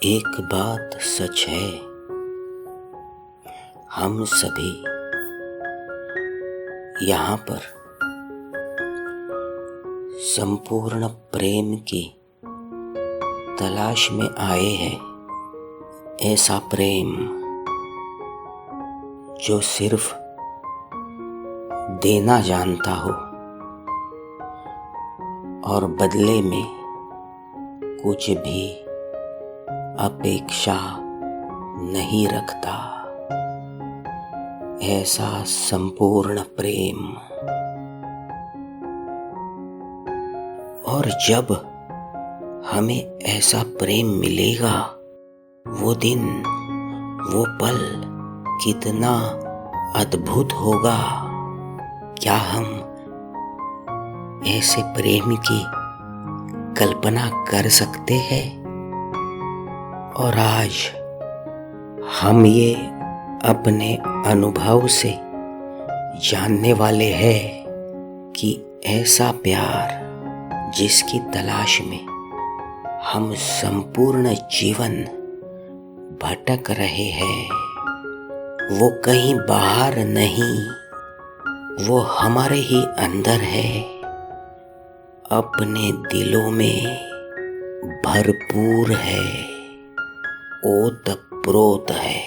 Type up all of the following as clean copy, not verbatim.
एक बात सच है, हम सभी यहाँ पर संपूर्ण प्रेम की तलाश में आए हैं। ऐसा प्रेम जो सिर्फ देना जानता हो और बदले में कुछ भी अपेक्षा नहीं रखता। ऐसा संपूर्ण प्रेम। और जब हमें ऐसा प्रेम मिलेगा, वो दिन, वो पल कितना अद्भुत होगा। क्या हम ऐसे प्रेम की कल्पना कर सकते हैं? और आज हम ये अपने अनुभव से जानने वाले हैं कि ऐसा प्यार जिसकी तलाश में हम संपूर्ण जीवन भटक रहे हैं, वो कहीं बाहर नहीं, वो हमारे ही अंदर है, अपने दिलों में भरपूर है, ओतप्रोत है।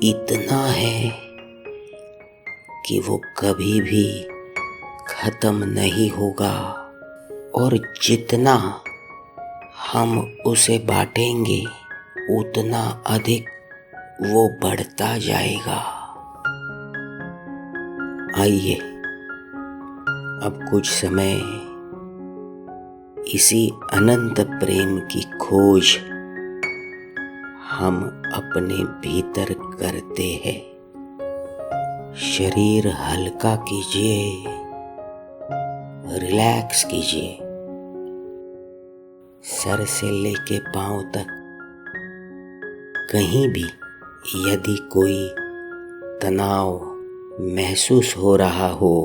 इतना है कि वो कभी भी खत्म नहीं होगा और जितना हम उसे बांटेंगे उतना अधिक वो बढ़ता जाएगा। आइए अब कुछ समय इसी अनंत प्रेम की खोज हम अपने भीतर करते हैं। शरीर हल्का कीजिए, रिलैक्स कीजिए। सर से लेके पांव तक कहीं भी यदि कोई तनाव महसूस हो रहा हो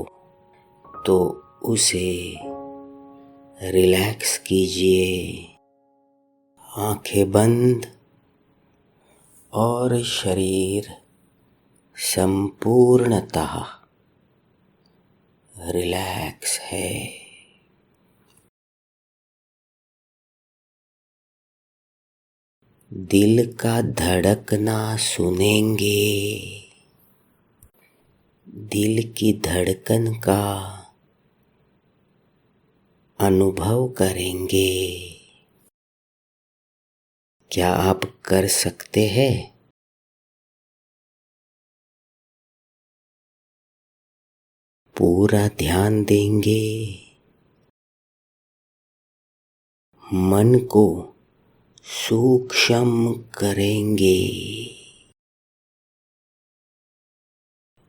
तो उसे रिलैक्स कीजिए। आंखें बंद और शरीर संपूर्णतः रिलैक्स है। दिल का धड़कना सुनेंगे, दिल की धड़कन का अनुभव करेंगे। क्या आप कर सकते हैं? पूरा ध्यान देंगे, मन को सूक्ष्म करेंगे।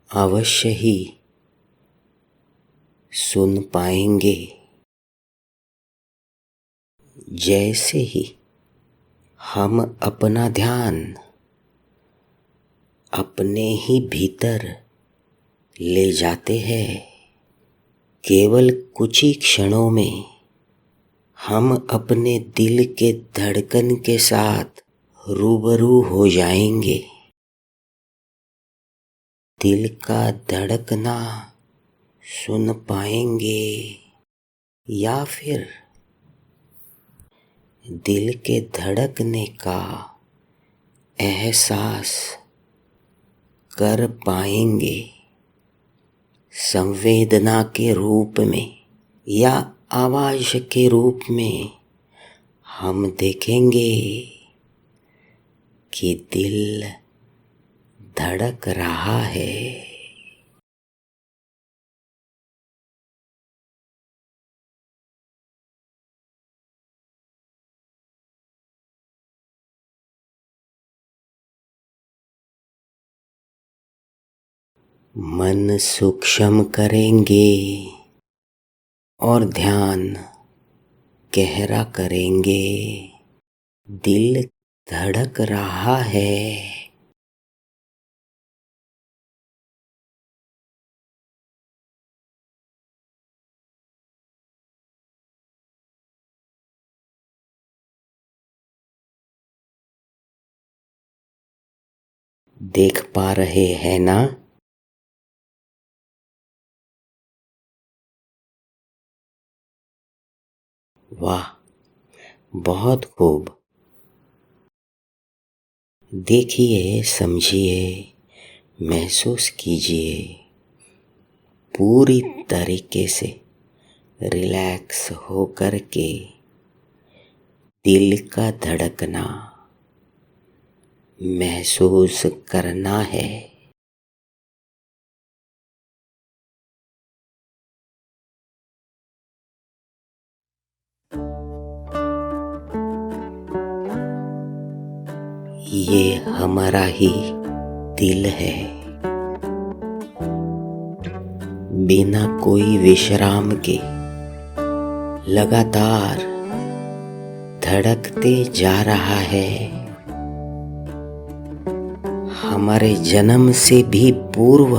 अवश्य ही सुन पाएंगे। जैसे ही हम अपना ध्यान अपने ही भीतर ले जाते हैं, केवल कुछ ही क्षणों में हम अपने दिल के धड़कन के साथ रूबरू हो जाएंगे। दिल का धड़कना सुन पाएंगे या फिर दिल के धड़कने का एहसास कर पाएंगे। संवेदना के रूप में या आवाज के रूप में हम देखेंगे कि दिल धड़क रहा है। मन सूक्ष्म करेंगे और ध्यान गहरा करेंगे। दिल धड़क रहा है। देख पा रहे हैं ना? वाह, बहुत खूब। देखिए, समझिए, महसूस कीजिए, पूरी तरीके से रिलैक्स होकर के दिल का धड़कना महसूस करना है। ये हमारा ही दिल है, बिना कोई विश्राम के लगातार धड़कते जा रहा है। हमारे जन्म से भी पूर्व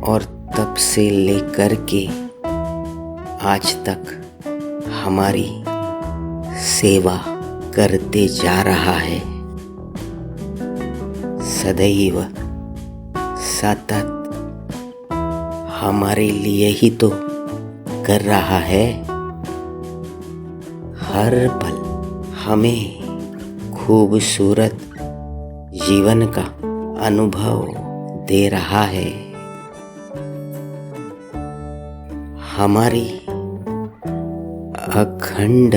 और तब से लेकर के आज तक हमारी सेवा करते जा रहा है। सदैव सतत हमारे लिए ही तो कर रहा है। हर पल हमें खूबसूरत जीवन का अनुभव दे रहा है। हमारी अखंड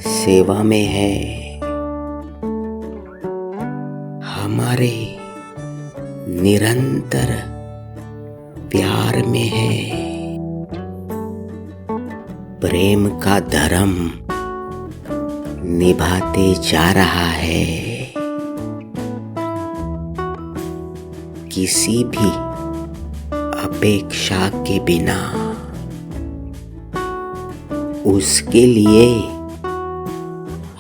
सेवा में है, हमारे निरंतर प्यार में है। प्रेम का धर्म निभाते जा रहा है। किसी भी अपेक्षा के बिना उसके लिए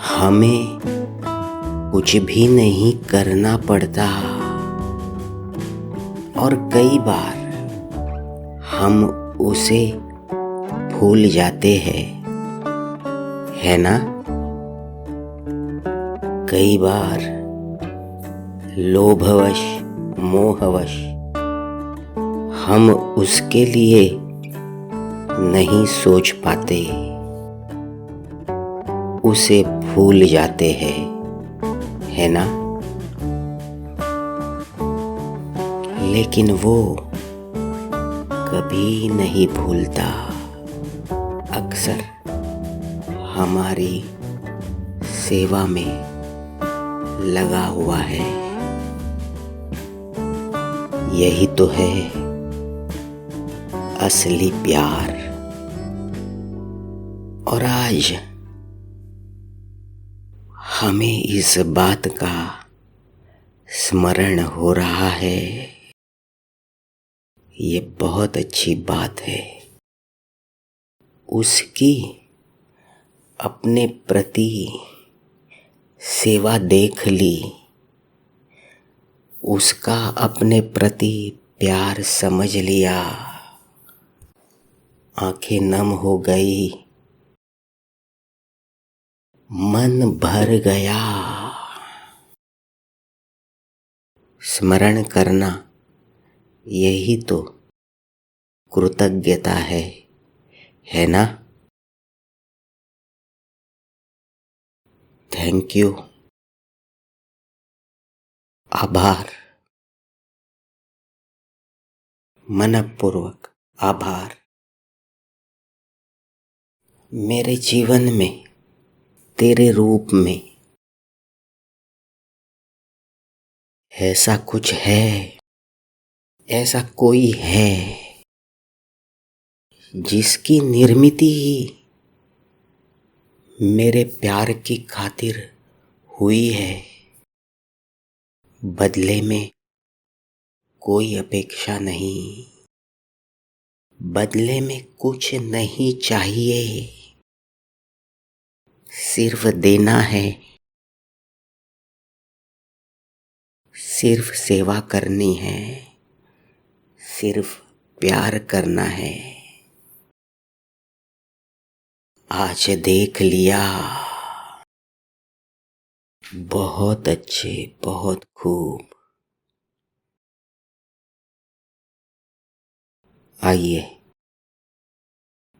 हमें कुछ भी नहीं करना पड़ता। और कई बार हम उसे भूल जाते हैं, है ना? कई बार लोभवश, मोहवश हम उसके लिए नहीं सोच पाते, उसे भूल जाते हैं, है ना? लेकिन वो कभी नहीं भूलता। अक्सर हमारी सेवा में लगा हुआ है। यही तो है असली प्यार। और आज हमें इस बात का स्मरण हो रहा है। ये बहुत अच्छी बात है। उसकी अपने प्रति सेवा देख ली, उसका अपने प्रति प्यार समझ लिया, आंखें नम हो गई, मन भर गया। स्मरण करना यही तो कृतज्ञता है ना? थैंक यू, आभार, मनपूर्वक आभार। मेरे जीवन में तेरे रूप में ऐसा कुछ है, ऐसा कोई है जिसकी निर्मित ही मेरे प्यार की खातिर हुई है। बदले में कोई अपेक्षा नहीं, बदले में कुछ नहीं चाहिए, सिर्फ देना है, सिर्फ सेवा करनी है, सिर्फ प्यार करना है। आज देख लिया बहुत अच्छे, बहुत खूब। आइए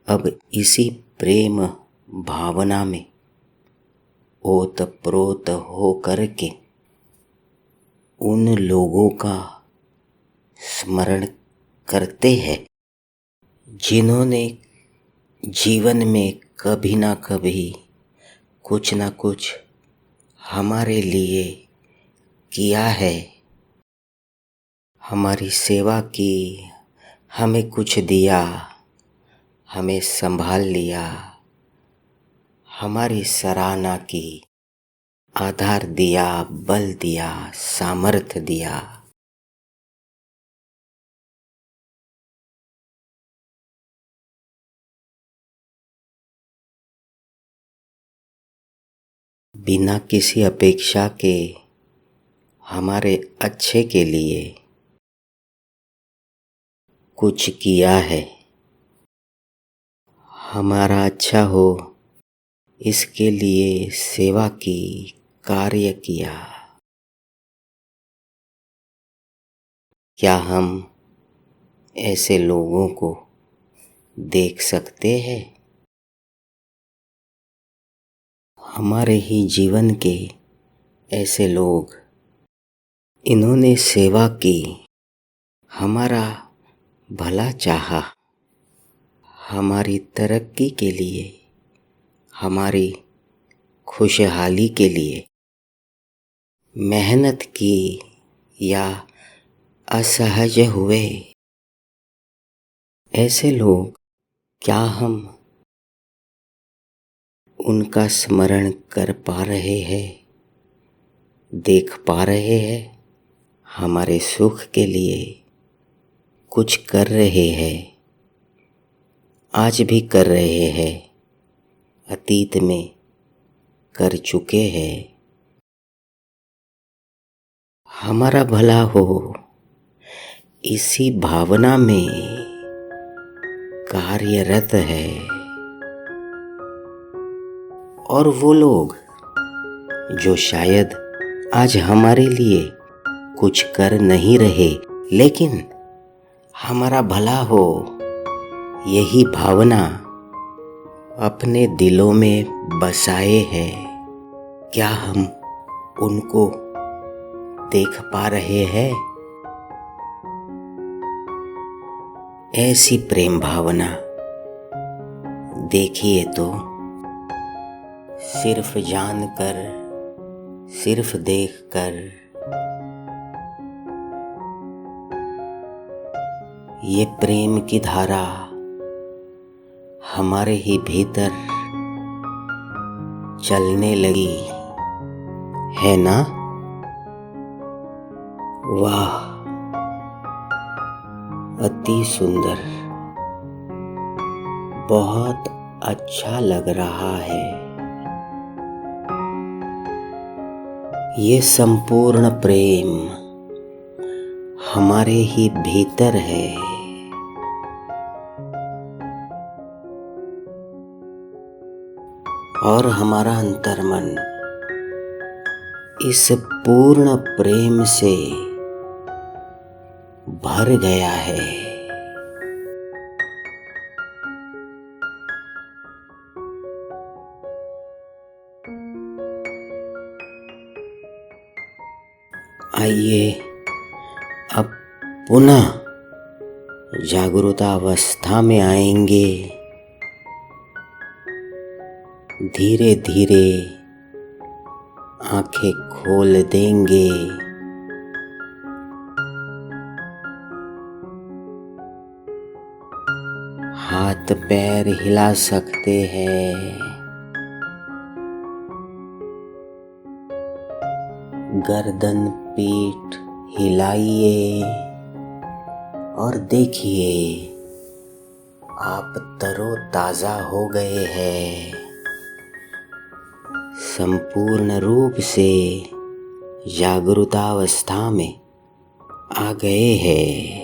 अब इसी प्रेम भावना में ओतप्रोत हो करके उन लोगों का स्मरण करते हैं जिन्होंने जीवन में कभी ना कभी कुछ ना कुछ हमारे लिए किया है, हमारी सेवा की, हमें कुछ दिया, हमें संभाल लिया, हमारी सराहना की, आधार दिया, बल दिया, सामर्थ्य दिया। बिना किसी अपेक्षा के हमारे अच्छे के लिए कुछ किया है, हमारा अच्छा हो इसके लिए सेवा की, कार्य किया। क्या हम ऐसे लोगों को देख सकते हैं? हमारे ही जीवन के ऐसे लोग, इन्होंने सेवा की, हमारा भला चाहा, हमारी तरक्की के लिए, हमारी खुशहाली के लिए मेहनत की या असहज हुए। ऐसे लोग, क्या हम उनका स्मरण कर पा रहे हैं, देख पा रहे हैं, हमारे सुख के लिए कुछ कर रहे हैं, आज भी कर रहे हैं, अतीत में कर चुके हैं। हमारा भला हो इसी भावना में कार्यरत है। और वो लोग जो शायद आज हमारे लिए कुछ कर नहीं रहे, लेकिन हमारा भला हो यही भावना अपने दिलों में बसाए हैं, क्या हम उनको देख पा रहे हैं? ऐसी प्रेम भावना देखिए तो सिर्फ जानकर, सिर्फ देखकर ये प्रेम की धारा हमारे ही भीतर चलने लगी है ना? वाह, अति सुंदर, बहुत अच्छा लग रहा है। ये संपूर्ण प्रेम हमारे ही भीतर है। और हमारा अंतर्मन इस पूर्ण प्रेम से भर गया है। आइए अब पुनः जागरूकतावस्था में आएंगे। धीरे धीरे आंखें खोल देंगे। हाथ पैर हिला सकते हैं। गर्दन पीठ हिलाइए और देखिए आप तरोताजा हो गए हैं, संपूर्ण रूप से जागरूकतावस्था में आ गए हैं।